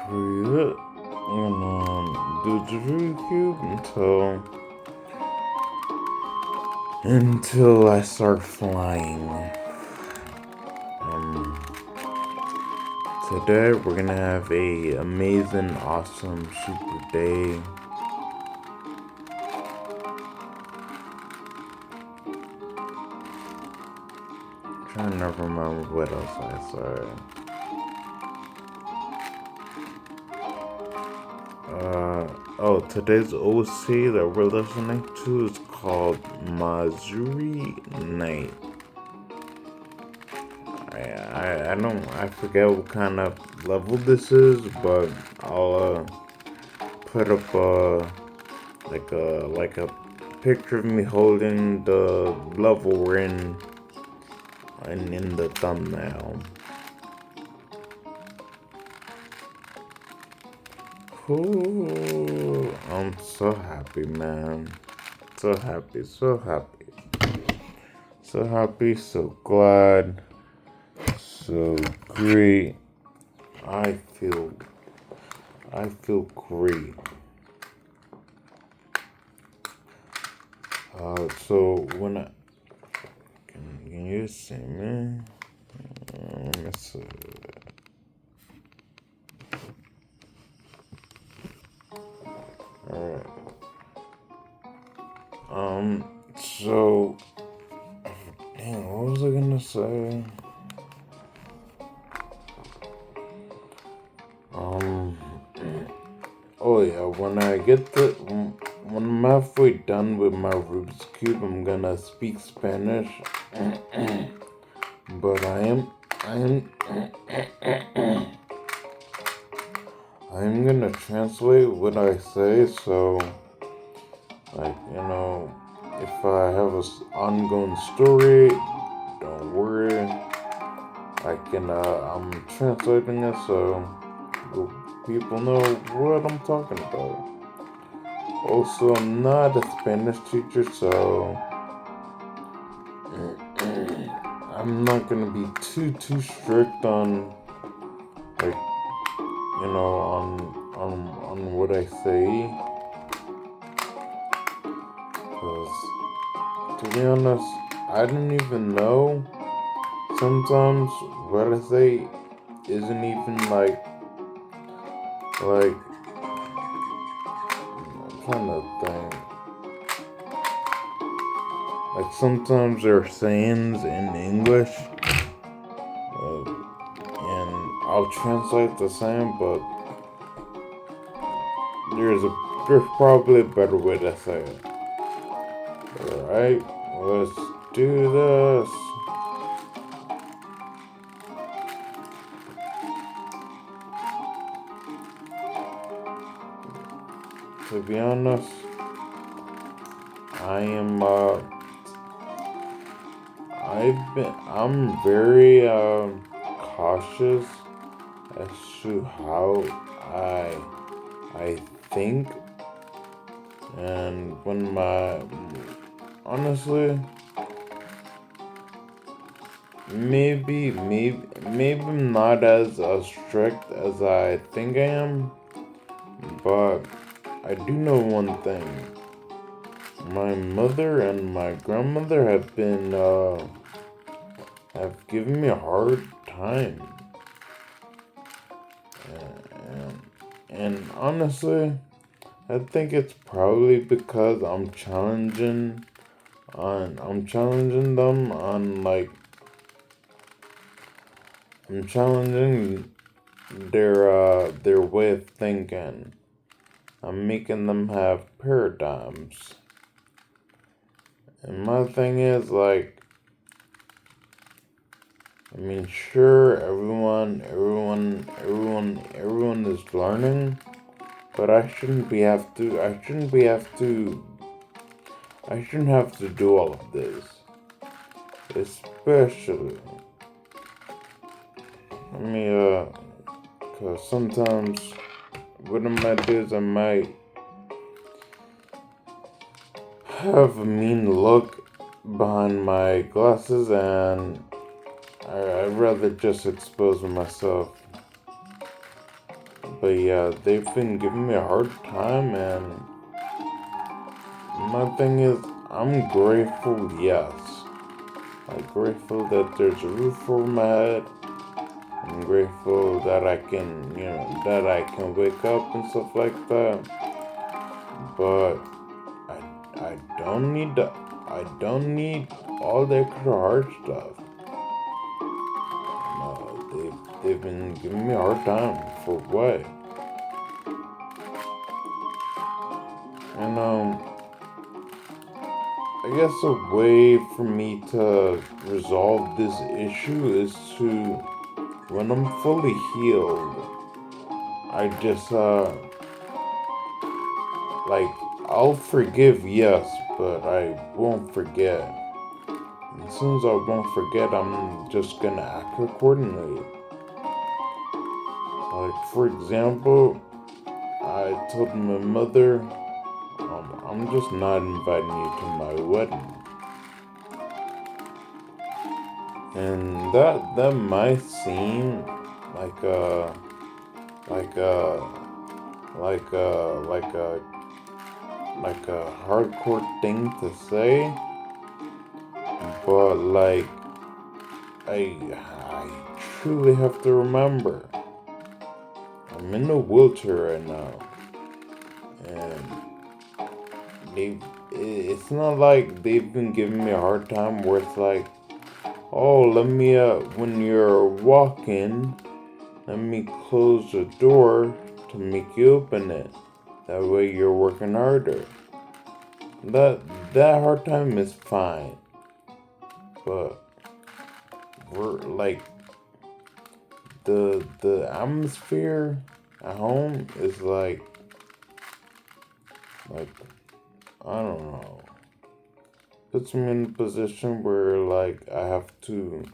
breathe it and do the cube until I start flying. Today we're gonna have a amazing, awesome, super day. Trying to remember what else I said. Today's OC that we're listening to is called Mazuri Night. I forget what kind of level this is, but I'll put up like a picture of me holding the level we're in the thumbnail. Ooh, I'm so happy, man. So happy, so happy. So happy, so glad, so great. I feel great. So when can you see me? Let me see. Alright. So, dang, what was I gonna say? Oh yeah, when I'm halfway done with my Rubik's Cube, I'm gonna speak Spanish. But I'm gonna translate what I say, so, like, if I have a ongoing story, don't worry. I'm translating it so people know what I'm talking about. Also, I'm not a Spanish teacher, so I'm not gonna be too strict on, like, on what I say. Cause, to be honest, I don't even know. Sometimes what I say isn't even like I'm trying to think. Like sometimes there are sayings in English, and I'll translate the same, but there's probably a better way to say it. Alright, let's do this. To be honest, I'm very cautious as to how I think, and honestly, maybe I'm not as strict as I think I am, but I do know one thing. My mother and my grandmother have given me a hard time, and honestly, I think it's probably because I'm challenging them on, like, I'm challenging their way of thinking. I'm making them have paradigms. And my thing is, like, I mean, sure, everyone is learning, but I shouldn't have to do all of this. Especially, cause sometimes what I might do is I might have a mean look behind my glasses, and I'd rather just expose myself. But yeah, they've been giving me a hard time, and my thing is, I'm grateful, yes. I'm grateful that there's a roof over my head. I'm grateful that I can, that I can wake up and stuff like that. But I don't need all the extra hard stuff. No, they've been giving me a hard time for what? And I guess a way for me to resolve this issue is to, when I'm fully healed, I just like, I'll forgive, yes, but I won't forget. And as soon as I won't forget, I'm just gonna act accordingly. Like, for example, I told my mother, I'm just not inviting you to my wedding. And that might seem like a like a like a like a like a hardcore thing to say, but like I truly have to remember I'm in a wheelchair right now, and it's not like they've been giving me a hard time where it's like, oh, let me when you're walking, let me close the door to make you open it. That way you're working harder. That hard time is fine. But we're like, the atmosphere at home is like I don't know. Puts me in a position where like I have to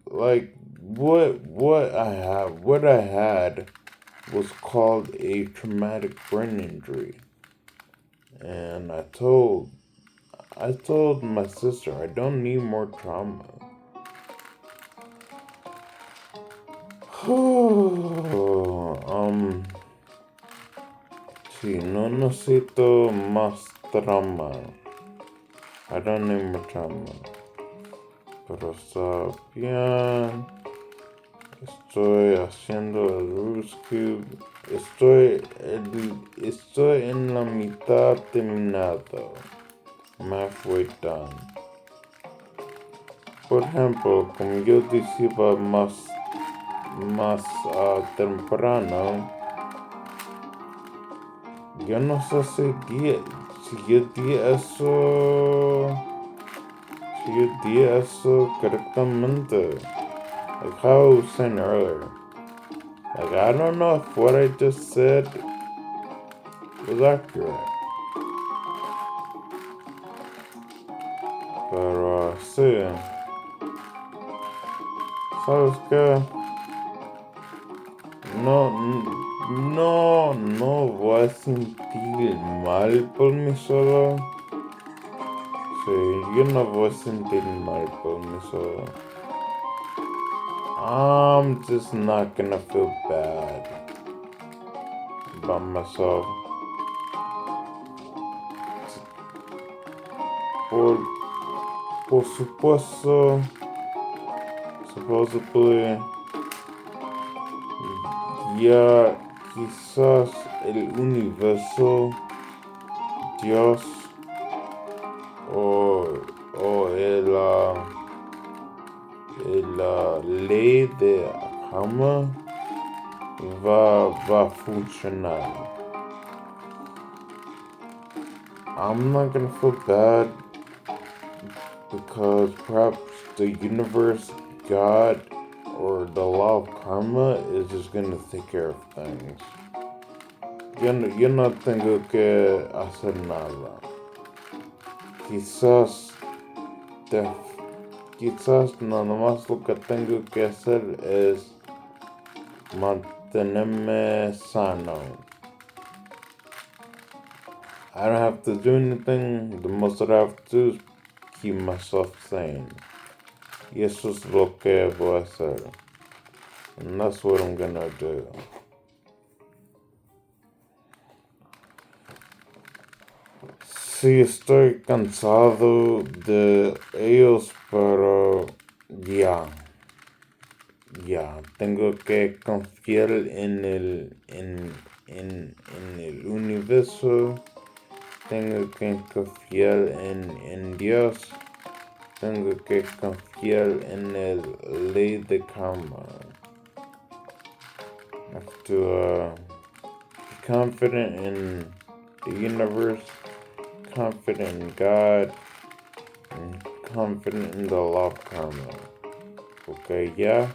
like what I had was called a traumatic brain injury. And I told my sister I don't need more trauma. Sí, no necesito más trauma. I don't need more trauma. Pero está bien. Estoy haciendo el Rubik's Cube. Estoy en la mitad terminado. I'm halfway done. Por ejemplo, como yo decía más temprano, yo no sé si yo di eso correctamente. Like how I was saying earlier. Like, I don't know if what I just said was accurate. Pero sí. ¿Sabes qué? No voy a sentir mal por mí solo. Sí, yo no voy a sentir mal por mí solo. I'm just not gonna feel bad about myself. Por supuesto, supposedly, ya quizás el universo, Dios, o la ley de karma va a funcionar. I'm not gonna feel bad because perhaps the universe, God, or the law of karma is just gonna take care of things. Yo no tengo que hacer nada. Quizás nada más lo que tengo que hacer es mantenerme sano. I don't have to do anything. The most that I have to do is keep myself sane. Y eso es lo que voy a hacer. And that's what I'm gonna do. Sí, estoy cansado de ellos, pero tengo que confiar en el universo, tengo que confiar en Dios, tengo que confiar en el ley de karma. I have to be confident in the universe, confident in God, and confident in the law of karma. Okay, ya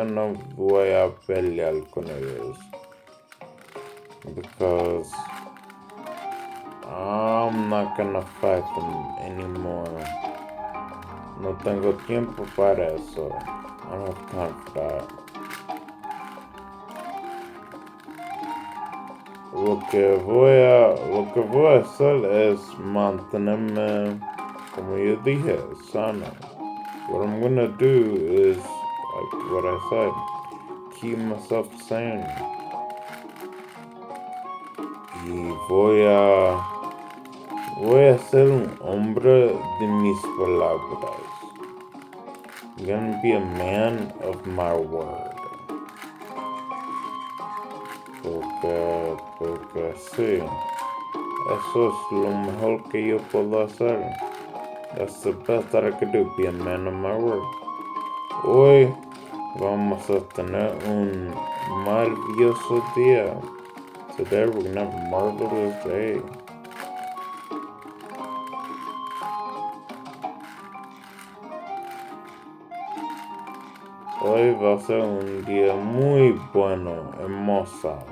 no voy a pelear con ellos. Because I'm not gonna fight them anymore. No tengo tiempo para eso. I don't have time for that. Lo que voy a hacer es mantenerme, como yo dije, sano. What I'm gonna do is, like what I said, keep myself sane. Y voy a ser un hombre de mis palabras. I'm gonna be a man of my word. Porque sí, eso es lo mejor que yo puedo hacer. That's the best that I could do, be a man of my word. Hoy vamos a tener un maravilloso día. Today we're gonna have a marvelous day. Hoy va a ser un día muy bueno, hermoso.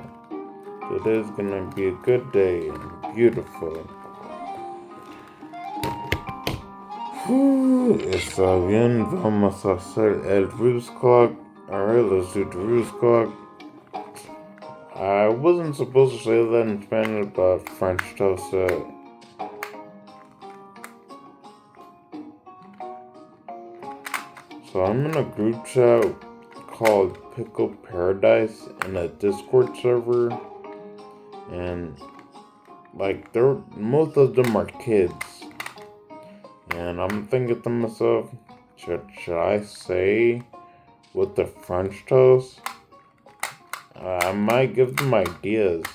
Today's gonna be a good day and beautiful. Está bien, vamos a hacer el Roost Clock. Alright, let's do the Roost Clock. I wasn't supposed to say that in Spanish, but French toast it. So I'm in a group chat called Pickle Paradise in a Discord server, and like most of them are kids, and I'm thinking to myself, should I say with the French toast? I might give them ideas,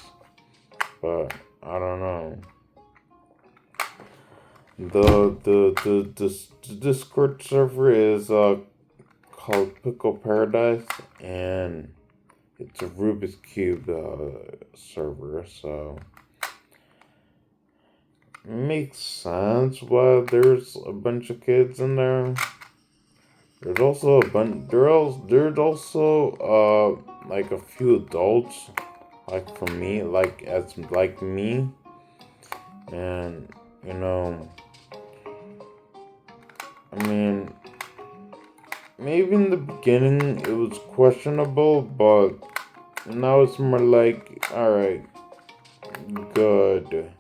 but I don't know. The Discord server is called Pickle Paradise, and it's a Rubik's Cube server, so it makes sense why there's a bunch of kids in there. There's also there's also like a few adults, like for me, like me, and you know, I mean, maybe in the beginning it was questionable, but now it's more like, alright, good.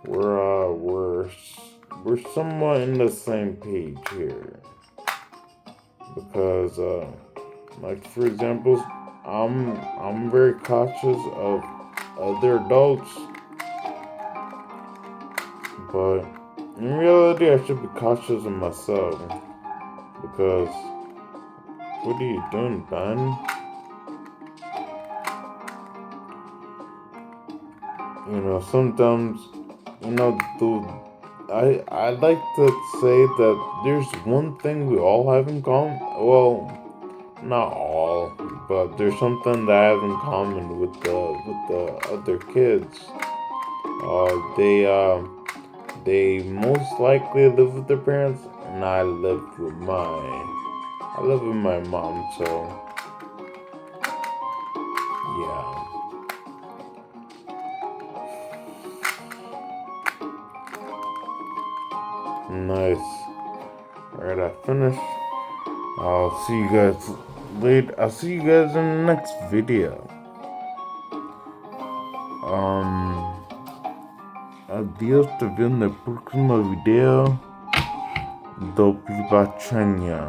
We're somewhat in the same page here. Because like for example, I'm very cautious of other adults, but in reality I should be cautious of myself, because what are you doing, Ben? You know, sometimes, you know, I like to say that there's one thing we all have in common. Well, not all, but there's something that I have in common with the other kids. They most likely live with their parents, and I live with my mom. So yeah. Nice. Alright, I finished. I'll see you guys later. I'll see you guys in the next video. Adiós, te veo en el próximo video. do wybaczenia.